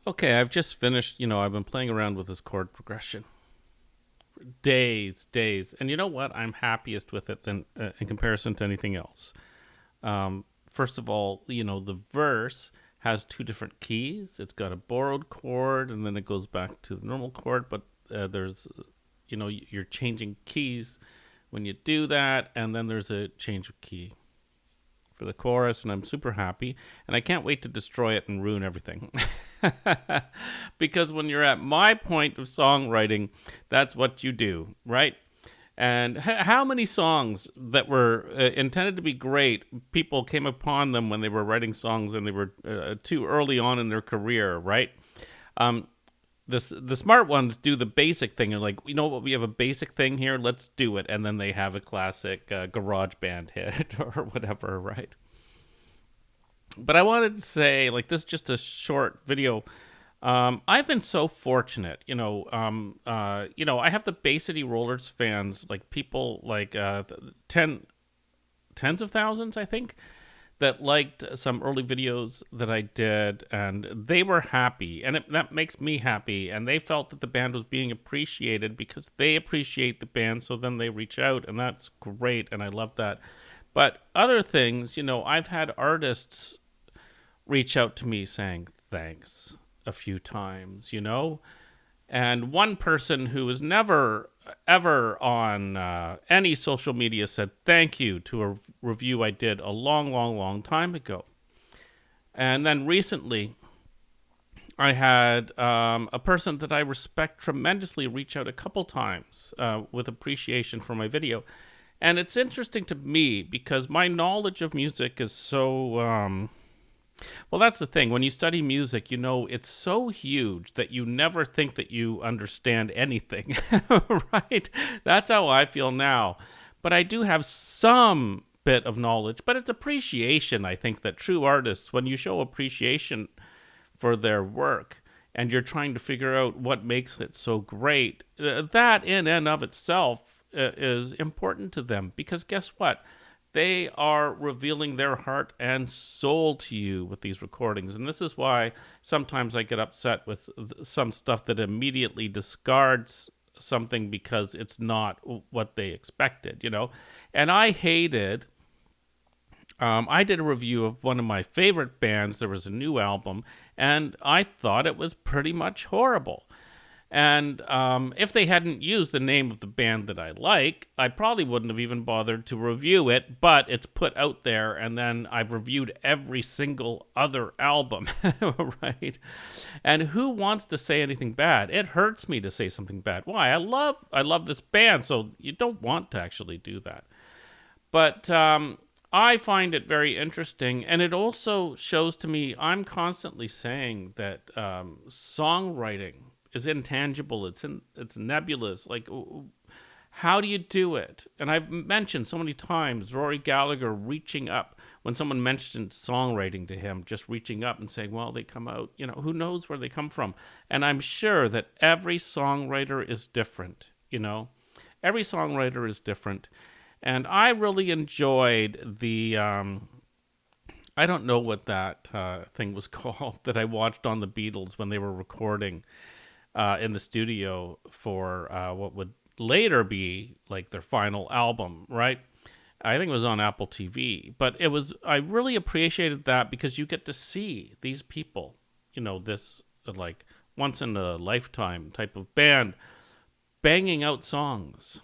Okay, I've just finished, I've been playing around with this chord progression for days. And you know what? I'm happiest with it than in comparison to anything else. First of all, the verse has two different keys. It's got a borrowed chord and then it goes back to the normal chord, but there's, you're changing keys when you do that, and then there's a change of key for the chorus, and I'm super happy. And I can't wait to destroy it and ruin everything. Because when you're at my point of songwriting, that's what you do, right? And how many songs that were intended to be great, people came upon them when they were writing songs and they were too early on in their career, right? Um, the smart ones do the basic thing. They're like, you know what, we have a basic thing here, let's do it. And then they have a classic garage band hit or whatever, right? But I wanted to say, like, this is just a short video. I've been so fortunate, I have the Bay City Rollers fans, like people like tens of thousands, I think, that liked some early videos that I did, and they were happy, and that makes me happy, and they felt that the band was being appreciated because they appreciate the band, so then they reach out, and that's great, and I love that. But other things, I've had artists reach out to me saying thanks a few times, and one person who was never ever on any social media said thank you to a review I did a long time ago. And then recently, I had a person that I respect tremendously reach out a couple times with appreciation for my video. And it's interesting to me because my knowledge of music is so well, that's the thing. When you study music, it's so huge that you never think that you understand anything, right? That's how I feel now. But I do have some bit of knowledge, but it's appreciation. I think that true artists, when you show appreciation for their work and you're trying to figure out what makes it so great, that in and of itself is important to them because guess what? They are revealing their heart and soul to you with these recordings. And this is why sometimes I get upset with some stuff that immediately discards something because it's not what they expected, And I did a review of one of my favorite bands. There was a new album, and I thought it was pretty much horrible. And if they hadn't used the name of the band that I like, I probably wouldn't have even bothered to review it, but it's put out there, and then I've reviewed every single other album, right? And who wants to say anything bad? It hurts me to say something bad. Why? I love this band, so you don't want to actually do that. But I find it very interesting, and it also shows to me I'm constantly saying that songwriting is intangible. It's nebulous. Like, how do you do it? And I've mentioned so many times Rory Gallagher reaching up when someone mentioned songwriting to him, just reaching up and saying, well, they come out, who knows where they come from. And I'm sure that every songwriter is different, Every songwriter is different. And I really enjoyed the, I don't know what that thing was called that I watched on the Beatles when they were recording in the studio for what would later be like their final album, right? I think it was on Apple TV, but I really appreciated that because you get to see these people, this like once in a lifetime type of band banging out songs.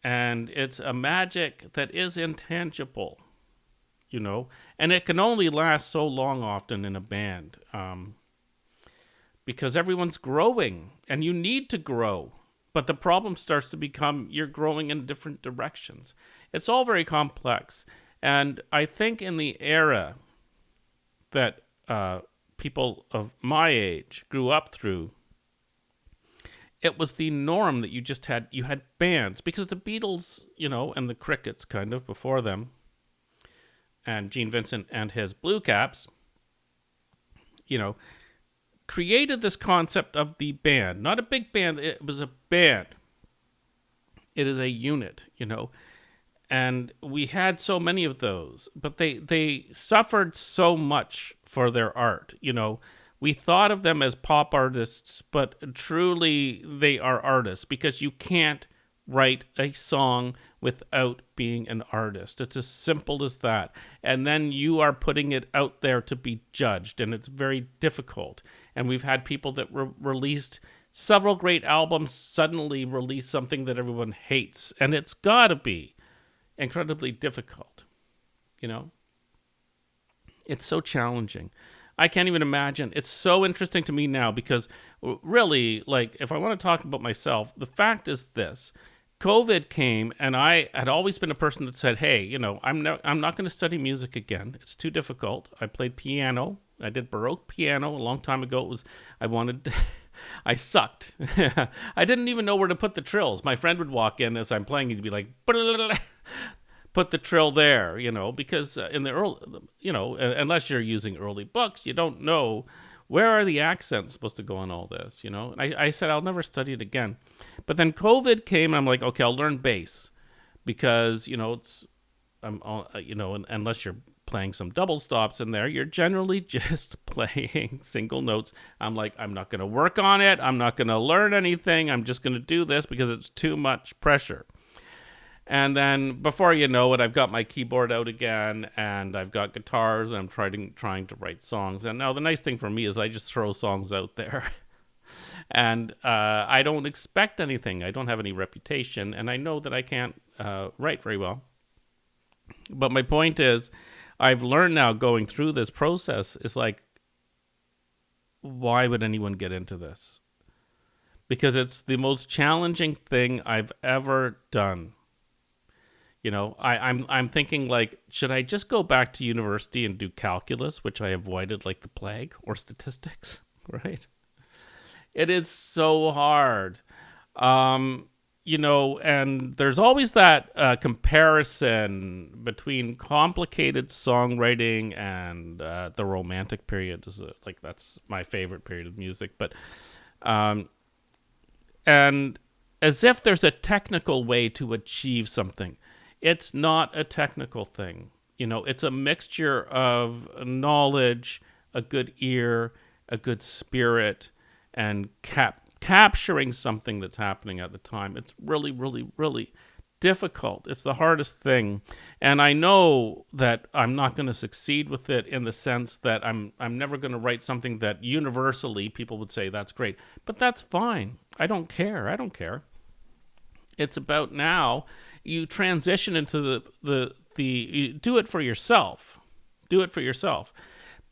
And it's a magic that is intangible, and it can only last so long often in a band. Because everyone's growing and you need to grow. But the problem starts to become you're growing in different directions. It's all very complex. And I think in the era that people of my age grew up through, it was the norm that you had bands. Because the Beatles, and the Crickets kind of before them, and Gene Vincent and his Blue Caps, created this concept of the band. Not a big band, it was a band. It is a unit, And we had so many of those, but they suffered so much for their art, We thought of them as pop artists, but truly they are artists, because you can't write a song without being an artist. It's as simple as that. And then you are putting it out there to be judged, and it's very difficult. And we've had people that released several great albums suddenly release something that everyone hates, and it's got to be incredibly difficult, you know? It's so challenging. I can't even imagine. It's so interesting to me now because really, like, if I want to talk about myself, the fact is this. COVID came, and I had always been a person that said, hey, you know, I'm not going to study music again. It's too difficult. I played piano. I did Baroque piano a long time ago. I sucked. I didn't even know where to put the trills. My friend would walk in as I'm playing. He'd be like, put the trill there, you know, because in the early, you know, unless you're using early books, you don't know where are the accents supposed to go on all this, you know. And I said, I'll never study it again. But then COVID came, and I'm like, okay, I'll learn bass because, you know, you know, unless you're playing some double stops in there, you're generally just playing single notes. I'm like, I'm not going to work on it. I'm not going to learn anything. I'm just going to do this because it's too much pressure. And then before you know it, I've got my keyboard out again, and I've got guitars, and I'm trying to write songs. And now the nice thing for me is I just throw songs out there. And I don't expect anything. I don't have any reputation, and I know that I can't write very well. But my point is, I've learned now going through this process is like, why would anyone get into this? Because it's the most challenging thing I've ever done. You know, I'm thinking, like, should I just go back to university and do calculus, which I avoided like the plague, or statistics, right? It is so hard. You know, and there's always that comparison between complicated songwriting and the Romantic period. Like, that's my favorite period of music. But, and as if there's a technical way to achieve something. It's not a technical thing. You know, it's a mixture of knowledge, a good ear, a good spirit, and capturing something that's happening at the time. It's really, really, really difficult. It's the hardest thing. And I know that I'm not going to succeed with it in the sense that I'm never going to write something that universally people would say that's great. But that's fine. I don't care. It's about now you transition into you do it for yourself. Do it for yourself.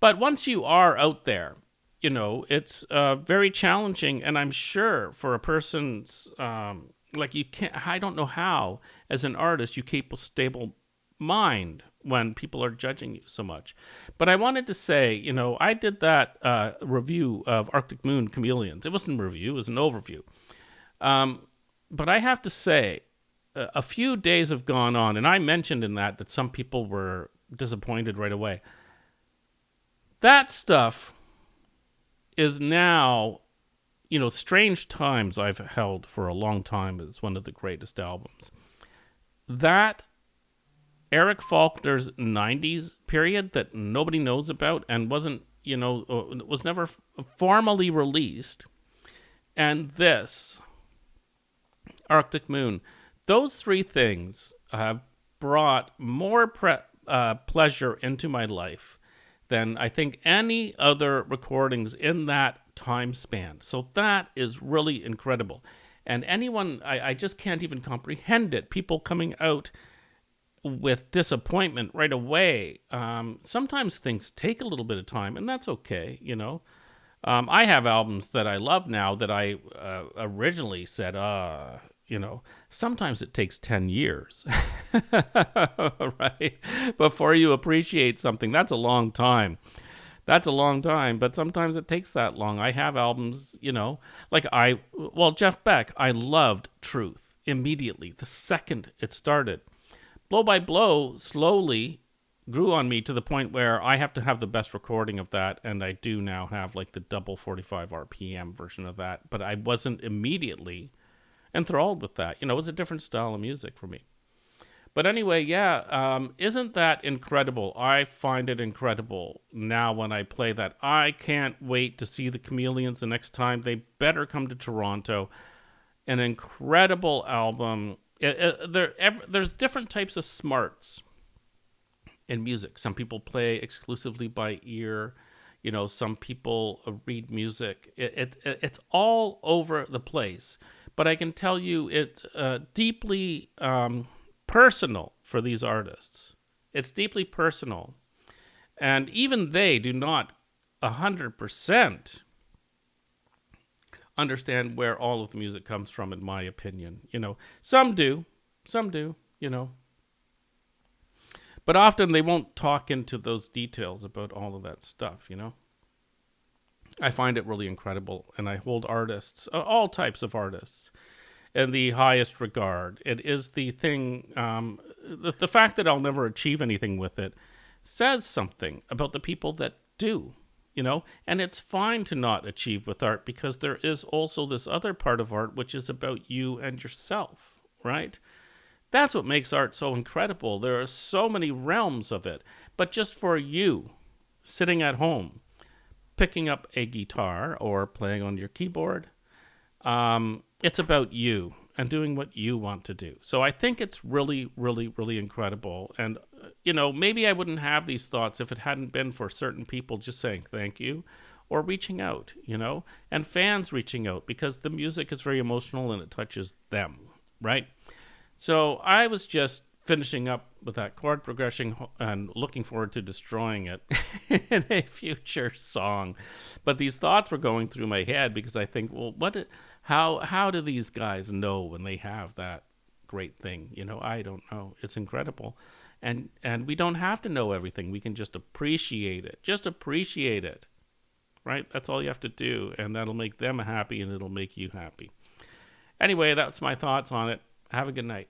But once you are out there, you know, it's very challenging. And I'm sure for a person's, like, you can't, I don't know how, as an artist, you keep a stable mind when people are judging you so much. But I wanted to say, you know, I did that review of Arctic Moon Chameleons. It wasn't a review, it was an overview. But I have to say, a few days have gone on, and I mentioned in that some people were disappointed right away. That stuff is now, you know, Strange Times I've held for a long time as one of the greatest albums. That Eric Faulkner's 90s period that nobody knows about and wasn't, you know, was never formally released, and this Arctic Moon, those three things have brought more pleasure into my life than I think any other recordings in that time span. So that is really incredible. And anyone, I just can't even comprehend it. People coming out with disappointment right away. Sometimes things take a little bit of time, and that's okay, you know. I have albums that I love now that I originally said, you know, sometimes it takes 10 years, right? Before you appreciate something. That's a long time. But sometimes it takes that long. I have albums, you know, like Jeff Beck, I loved Truth immediately, the second it started. Blow by Blow slowly grew on me to the point where I have to have the best recording of that, and I do now have like the double 45 RPM version of that, but I wasn't immediately enthralled with that. You know, it was a different style of music for me. But anyway, yeah, isn't that incredible? I find it incredible now when I play that. I can't wait to see the Chameleons the next time. They better come to Toronto. An incredible album. There's different types of smarts in music. Some people play exclusively by ear. You know, some people read music. It's all over the place. But I can tell you it's deeply personal for these artists. It's deeply personal. And even they do not 100% understand where all of the music comes from, in my opinion. You know, some do, you know. But often they won't talk into those details about all of that stuff, you know. I find it really incredible, and I hold artists, all types of artists, in the highest regard. It is the thing, the fact that I'll never achieve anything with it says something about the people that do, you know, and it's fine to not achieve with art because there is also this other part of art which is about you and yourself, right? That's what makes art so incredible. There are so many realms of it, but just for you, sitting at home, picking up a guitar or playing on your keyboard, it's about you and doing what you want to do. So I think it's really, really, really incredible. And, you know, maybe I wouldn't have these thoughts if it hadn't been for certain people just saying thank you or reaching out, you know, and fans reaching out because the music is very emotional and it touches them, right? So I was just finishing up with that chord progression and looking forward to destroying it in a future song. But these thoughts were going through my head because I think, well, how do these guys know when they have that great thing? You know, I don't know. It's incredible. And we don't have to know everything. We can just appreciate it. Just appreciate it. Right? That's all you have to do. And that'll make them happy and it'll make you happy. Anyway, that's my thoughts on it. Have a good night.